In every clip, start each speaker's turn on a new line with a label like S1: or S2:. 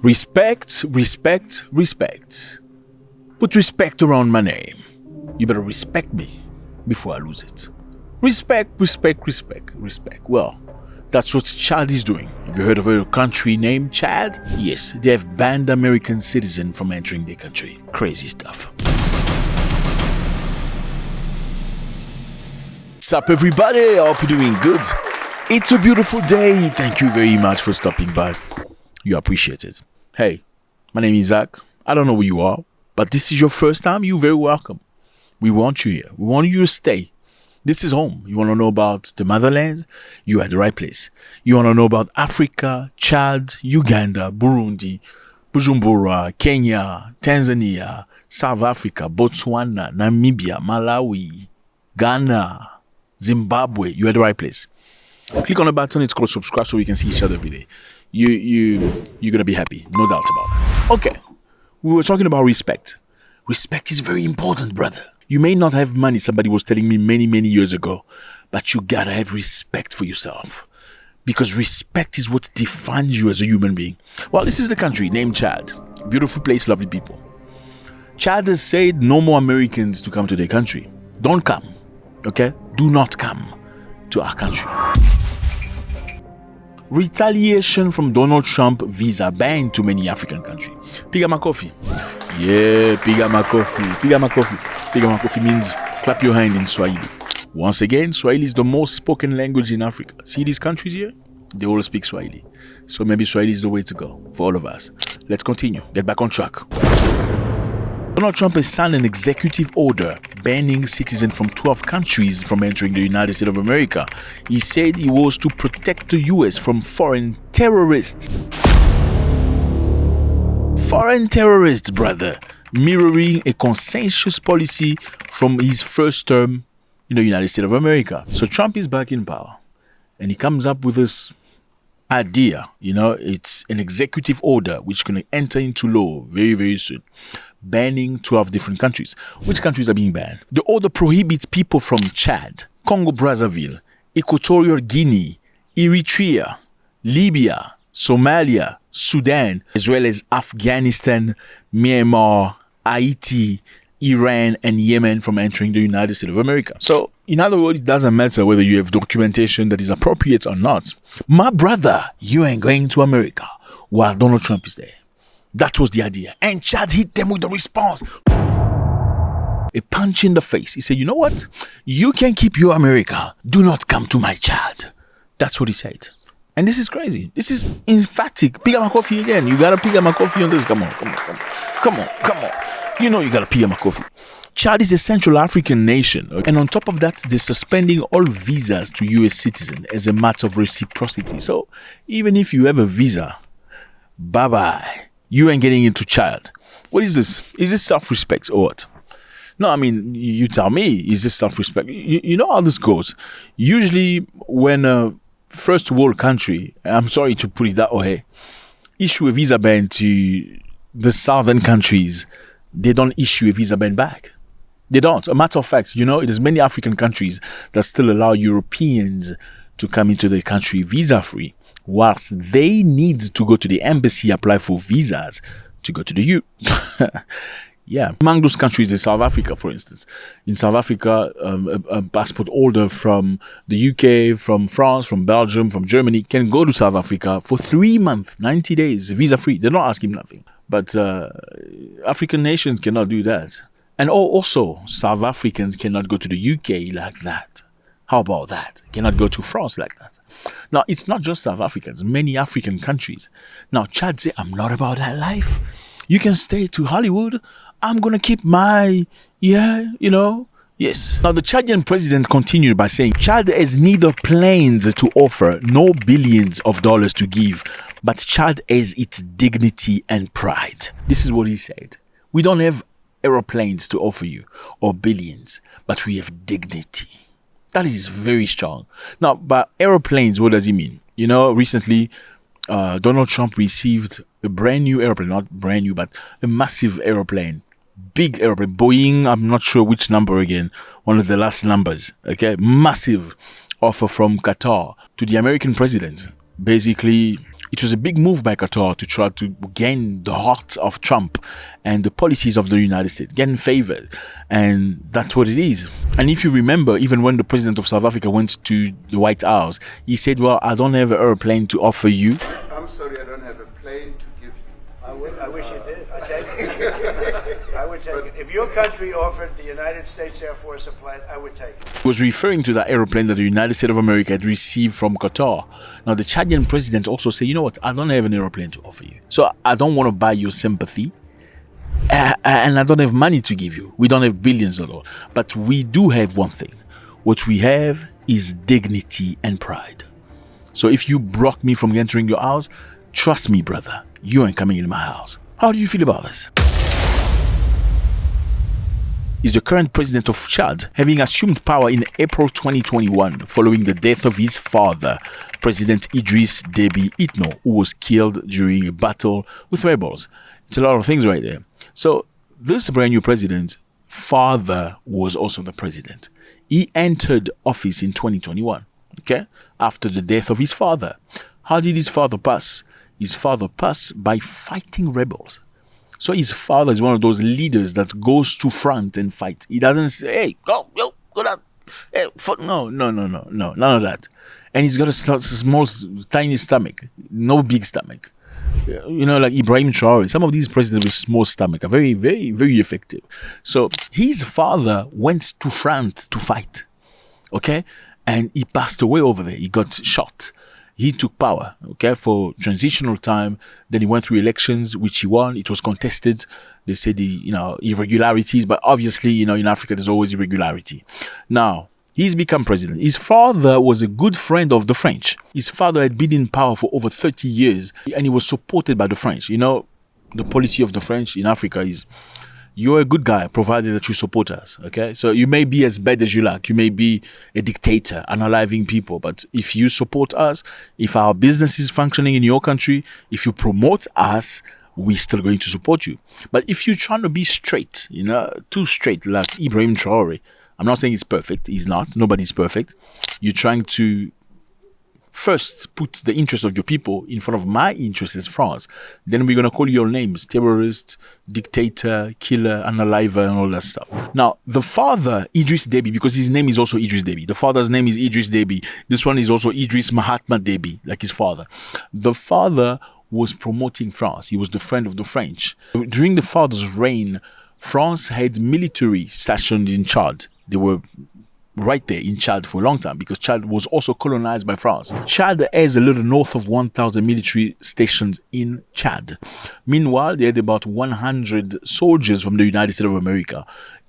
S1: Respect, respect, respect. Put respect around my name. You better respect me before I lose it. Respect, respect, respect, respect. Well, that's what Chad is doing. Have you heard of a country named Chad? Yes, they have banned American citizens from entering their country. Crazy stuff. What's up, everybody? I hope you're doing good. It's a beautiful day. Thank you very much for stopping by. You appreciate it. Hey, my name is Zack. I don't know where you are, but this is your first time. You're very welcome. We want you here. We want you to stay. This is home. You want to know about the motherland? You're at the right place. You want to know about Africa, Chad, Uganda, Burundi, Bujumbura, Kenya, Tanzania, South Africa, Botswana, Namibia, Malawi, Ghana, Zimbabwe. You're at the right place. Click on the button. It's called subscribe so we can see each other every day. You're gonna be happy, no doubt about that. Okay, we were talking about respect. Respect is very important, brother. You may not have money, somebody was telling me many years ago, but you gotta have respect for yourself, because respect is what defines you as a human being. Well, this is the country named Chad. Beautiful place, lovely people. Chad has said no more Americans to come to their country. Don't come, okay? Do not come to our country. Retaliation from Donald Trump visa ban to many African countries. Piga makofi. Yeah, piga makofi. Piga makofi. Piga makofi means clap your hand in Swahili. Once again, Swahili is the most spoken language in Africa. See these countries here? They all speak Swahili. So maybe Swahili is the way to go for all of us. Let's continue. Get back on track. Donald Trump has signed an executive order banning citizens from 12 countries from entering the United States of America. He said it was to protect the U.S. from foreign terrorists. Foreign terrorists, brother, mirroring a consensus policy from his first term in the United States of America. So Trump is back in power, and he comes up with this idea, it's an executive order which is going to enter into law very soon, banning 12 different countries. Which countries are being banned? The order prohibits people from Chad, Congo-Brazzaville, Equatorial Guinea, Eritrea, Libya, Somalia, Sudan, as well as Afghanistan, Myanmar, Haiti, Iran, and Yemen from entering the United States of America. So, in other words, it doesn't matter whether you have documentation that is appropriate or not. My brother, you ain't going to America while Donald Trump is there. That was the idea. And Chad hit them with the response. A punch in the face. He said, you know what? You can keep your America. Do not come to my Chad. That's what he said. And this is crazy. This is emphatic. Piga my coffee again. You gotta piga my coffee on this. Come on. You know you gotta piga my coffee. Chad is a Central African nation, and on top of that, they're suspending all visas to US citizens as a matter of reciprocity. So even if you have a visa, bye-bye. You ain't getting into Chad. What is this? Is this self-respect or what? No, I mean, you tell me, is this self-respect? You know how this goes. Usually when a first world country, I'm sorry to put it that way, issue a visa ban to the southern countries, they don't issue a visa ban back. They don't. A matter of fact, there's many African countries that still allow Europeans to come into the country visa-free, whilst they need to go to the embassy, apply for visas to go to the EU. Yeah. Among those countries is South Africa, for instance. In South Africa, a passport holder from the UK, from France, from Belgium, from Germany can go to South Africa for 3 months, 90 days, visa-free. They don't ask him nothing. But African nations cannot do that. And also, South Africans cannot go to the UK like that. How about that? Cannot go to France like that. Now, it's not just South Africans, many African countries. Now, Chad say, I'm not about that life. You can stay to Hollywood. I'm going to keep my, yes. Now, the Chadian president continued by saying, Chad has neither planes to offer nor billions of dollars to give, but Chad has its dignity and pride. This is what he said. We don't have aeroplanes to offer you or billions, but we have dignity. That is very strong. Now, by aeroplanes, what does he mean? Recently, Donald Trump received a brand new airplane, not brand new, but a massive airplane, big airplane, Boeing, I'm not sure which number again, one of the last numbers, okay, massive offer from Qatar to the American president, basically It was a big move by Qatar to try to gain the heart of Trump and the policies of the United States, getting favored. And that's what it is. And if you remember, even when the president of South Africa went to the White House, he said, well, I don't have an airplane to offer you.
S2: I'm sorry, I don't have a plane to give you.
S3: I wish you did. I take it. I would take it. If your country offered the United States Air Force a plane, I would take it.
S1: He was referring to that aeroplane that the United States of America had received from Qatar. Now, the Chadian president also said, you know what, I don't have an aeroplane to offer you. So I don't want to buy your sympathy. And I don't have money to give you. We don't have billions at all. But we do have one thing. What we have is dignity and pride. So if you block me from entering your house, trust me, brother, you ain't coming in my house. How do you feel about this? Is the current president of Chad, having assumed power in April 2021 following the death of his father, President Idriss Déby Itno, who was killed during a battle with rebels. It's a lot of things right there. So this brand new president, father was also the president. He entered office in 2021, okay, after the death of his father. How did his father pass? His father passed by fighting rebels. So his father is one of those leaders that goes to front and fight. He doesn't say, hey, go down. Hey, no, none of that. And he's got a small, tiny stomach, no big stomach. You know, like Ibrahim Traore, some of these presidents with small stomach are very, very, very effective. So his father went to front to fight, okay? And he passed away over there. He got shot. He took power, okay, for transitional time. Then he went through elections, which he won. It was contested. They said irregularities, but obviously, in Africa, there's always irregularity. Now, he's become president. His father was a good friend of the French. His father had been in power for over 30 years, and he was supported by the French. The policy of the French in Africa is, you're a good guy, provided that you support us, okay? So you may be as bad as you like. You may be a dictator, unaliving people. But if you support us, if our business is functioning in your country, if you promote us, we're still going to support you. But if you're trying to be straight, too straight, like Ibrahim Traore, I'm not saying he's perfect. He's not. Nobody's perfect. You're trying to first put the interest of your people in front of my interest as France. Then we're going to call your names: terrorist, dictator, killer, unaliver, and all that stuff. Now, the father, Idriss Déby, because his name is also Idriss Déby. The father's name is Idriss Déby. This one is also Idriss Mahatma Déby, like his father. The father was promoting France. He was the friend of the French. During the father's reign, France had military stationed in Chad. They were right there in Chad for a long time because Chad was also colonized by France. Chad has a little north of 1,000 military stations in Chad. Meanwhile, they had about 100 soldiers from the United States of America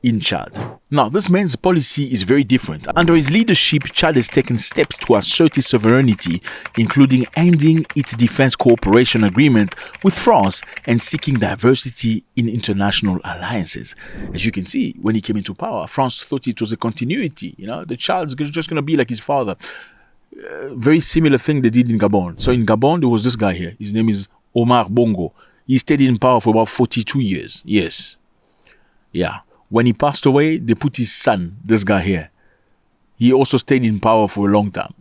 S1: in Chad. Now, this man's policy is very different. Under his leadership, Chad has taken steps to assert its sovereignty, including ending its defense cooperation agreement with France and seeking diversity in international alliances. As you can see, when he came into power, France thought it was a continuity. The child's just going to be like his father. Very similar thing they did in Gabon. So in Gabon, there was this guy here. His name is Omar Bongo. He stayed in power for about 42 years. Yes. Yeah. When he passed away, they put his son, this guy here. He also stayed in power for a long time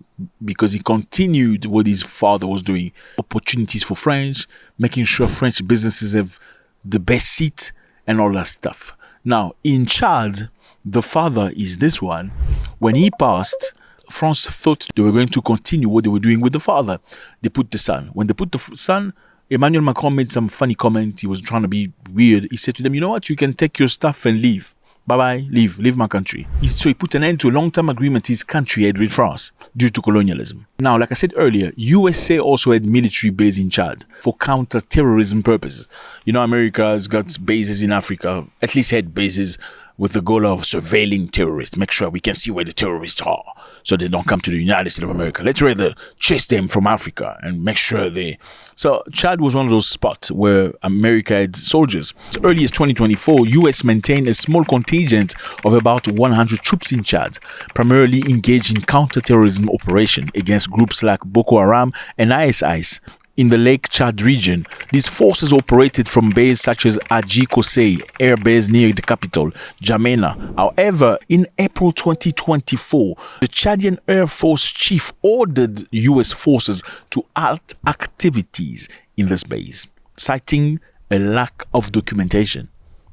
S1: because he continued what his father was doing. Opportunities for French, making sure French businesses have the best seat and all that stuff. Now, in Chad, the father is this one. When he passed, France thought they were going to continue what they were doing with the father. They put the son. When they put the son, Emmanuel Macron made some funny comment. He was trying to be weird. He said to them, you know what? You can take your stuff and leave. Bye-bye. Leave my country. So he put an end to a long-term agreement his country had with France due to colonialism. Now, like I said earlier, USA also had military base in Chad for counter-terrorism purposes. America has got bases in Africa, at least had bases with the goal of surveilling terrorists, make sure we can see where the terrorists are so they don't come to the United States of America. Let's rather chase them from Africa and make sure they... So Chad was one of those spots where America had soldiers. As early as 2024, US maintained a small contingent of about 100 troops in Chad, primarily engaged in counter-terrorism operation against groups like Boko Haram and ISIS in the Lake Chad region. These forces operated from bases such as Aji Kosei air base near the capital, Jamena. However, in April 2024, the Chadian Air Force chief ordered US forces to halt activities in this base, citing a lack of documentation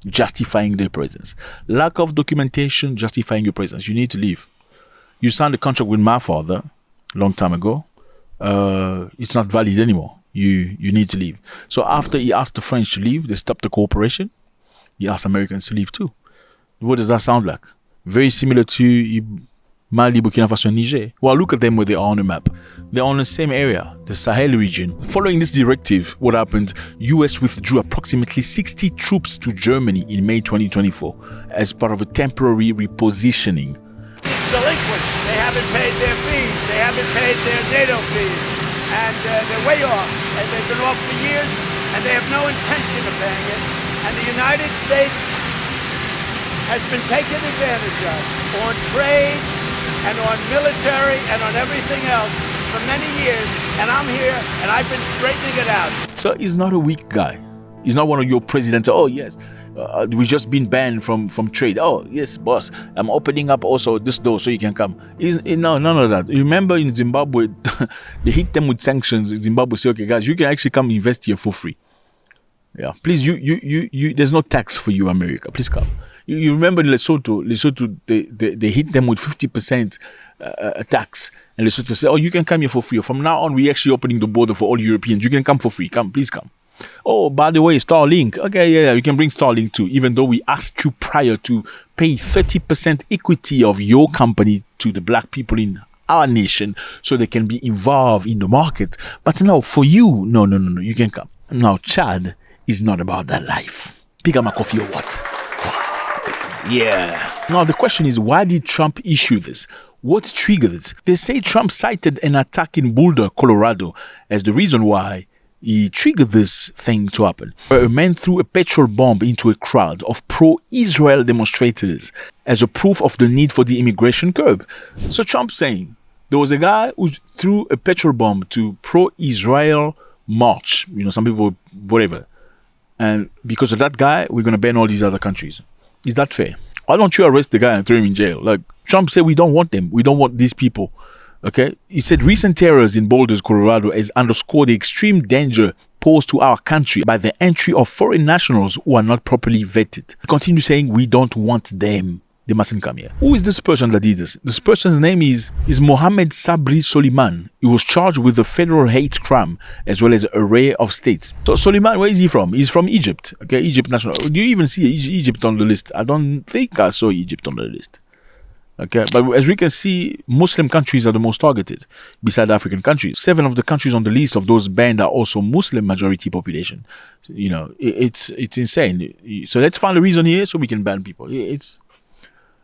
S1: justifying their presence. Lack of documentation justifying your presence. You need to leave. You signed a contract with my father a long time ago. It's not valid anymore. You need to leave. So after he asked the French to leave, they stopped the cooperation. He asked Americans to leave too. What does that sound like? Very similar to Mali, Burkina Faso, and Niger. Well, look at them where they are on the map. They're on the same area, the Sahel region. Following this directive, what happened? US withdrew approximately 60 troops to Germany in May 2024 as part of a temporary repositioning.
S3: Delinquents, they haven't paid their fees, they haven't paid their NATO fees, and they're way off, and they've been off for years, and they have no intention of paying it, and the United States has been taken advantage of on trade and on military and on everything else for many years, and I'm here, and I've been straightening it out.
S1: So he's not a weak guy. He's not one of your presidents. Oh, yes, we've just been banned from trade. Oh, yes, boss, I'm opening up also this door so you can come. No, none of that. Remember in Zimbabwe, they hit them with sanctions. Zimbabwe say, okay, guys, you can actually come invest here for free. Yeah, please, you there's no tax for you, America. Please come. You remember in Lesotho, they hit them with 50% tax. And Lesotho said, oh, you can come here for free. From now on, we're actually opening the border for all Europeans. You can come for free. Come, please come. Oh, by the way, Starlink. Okay, yeah, you can bring Starlink too. Even though we asked you prior to pay 30% equity of your company to the black people in our nation so they can be involved in the market. But no, for you, no, you can come. Now, Chad is not about that life. Pick up my coffee or what? Yeah. Now, the question is, why did Trump issue this? What triggered it? They say Trump cited an attack in Boulder, Colorado, as the reason why he triggered this thing to happen. Where a man threw a petrol bomb into a crowd of pro-Israel demonstrators as a proof of the need for the immigration curb. So Trump saying there was a guy who threw a petrol bomb to pro-Israel march. You know, some people, whatever. And because of that guy, we're going to ban all these other countries. Is that fair? Why don't you arrest the guy and throw him in jail? Like, Trump said, we don't want them. We don't want these people. Okay? He said recent terrors in Boulder, Colorado has underscored the extreme danger posed to our country by the entry of foreign nationals who are not properly vetted. He continues saying, we don't want them. They mustn't come here. Who is this person that did this? This person's name is Mohammed Sabri Soliman. He was charged with a federal hate crime as well as an array of states. So Soliman, where is he from? He's from Egypt. Okay, Egypt national. Do you even see Egypt on the list? I don't think I saw Egypt on the list. Okay, but as we can see, Muslim countries are the most targeted beside African countries. 7 of the countries on the list of those banned are also Muslim majority population. You know, it's insane. So let's find a reason here so we can ban people.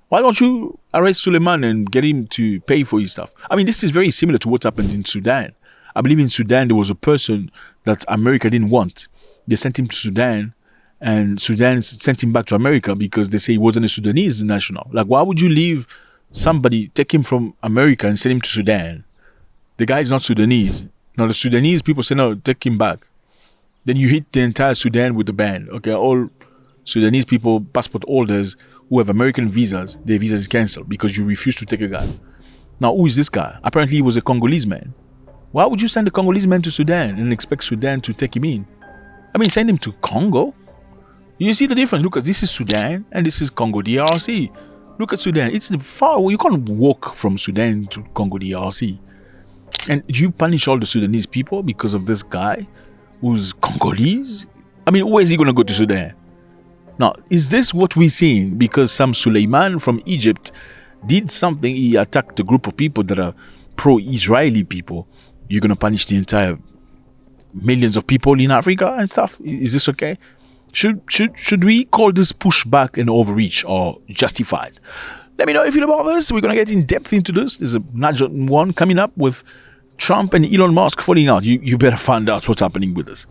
S1: Why don't you arrest Suleiman and get him to pay for his stuff? I mean, this is very similar to what's happened in Sudan. I believe in Sudan, there was a person that America didn't want. They sent him to Sudan, and Sudan sent him back to America because they say he wasn't a Sudanese national. Like, why would you leave somebody, take him from America and send him to Sudan? The guy is not Sudanese. Now, the Sudanese people say, no, take him back. Then you hit the entire Sudan with the ban. Okay, all Sudanese people, passport holders, who have American visas, their visas is cancelled because you refuse to take a guy. Now, who is this guy? Apparently, he was a Congolese man. Why would you send a Congolese man to Sudan and expect Sudan to take him in? I mean, send him to Congo. You see the difference? Look, this is Sudan and this is Congo DRC. Look at Sudan. It's far away. You can't walk from Sudan to Congo DRC. And you punish all the Sudanese people because of this guy who's Congolese? I mean, where is he going to go to Sudan? Now, is this what we're seeing? Because some Suleiman from Egypt did something, he attacked a group of people that are pro-Israeli people. You're going to punish the entire millions of people in Africa and stuff? Is this okay? Should we call this pushback an overreach or justified? Let me know if you know about this. We're going to get in depth into this. There's a nudge one coming up with Trump and Elon Musk falling out. You better find out what's happening with this.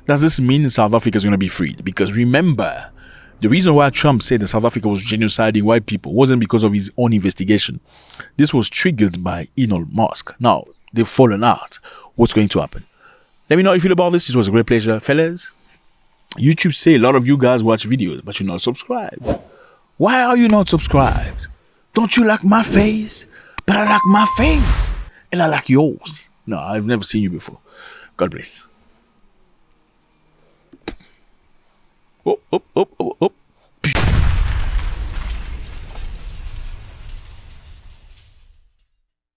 S1: Does this mean South Africa is going to be freed? Because remember, the reason why Trump said that South Africa was genociding white people wasn't because of his own investigation. This was triggered by Elon Musk. Now, they've fallen out. What's going to happen? Let me know how you feel about this. It was a great pleasure, fellas. YouTube say a lot of you guys watch videos, but you're not subscribed. Why are you not subscribed? Don't you like my face? But I like my face. And I like yours. No, I've never seen you before. God bless.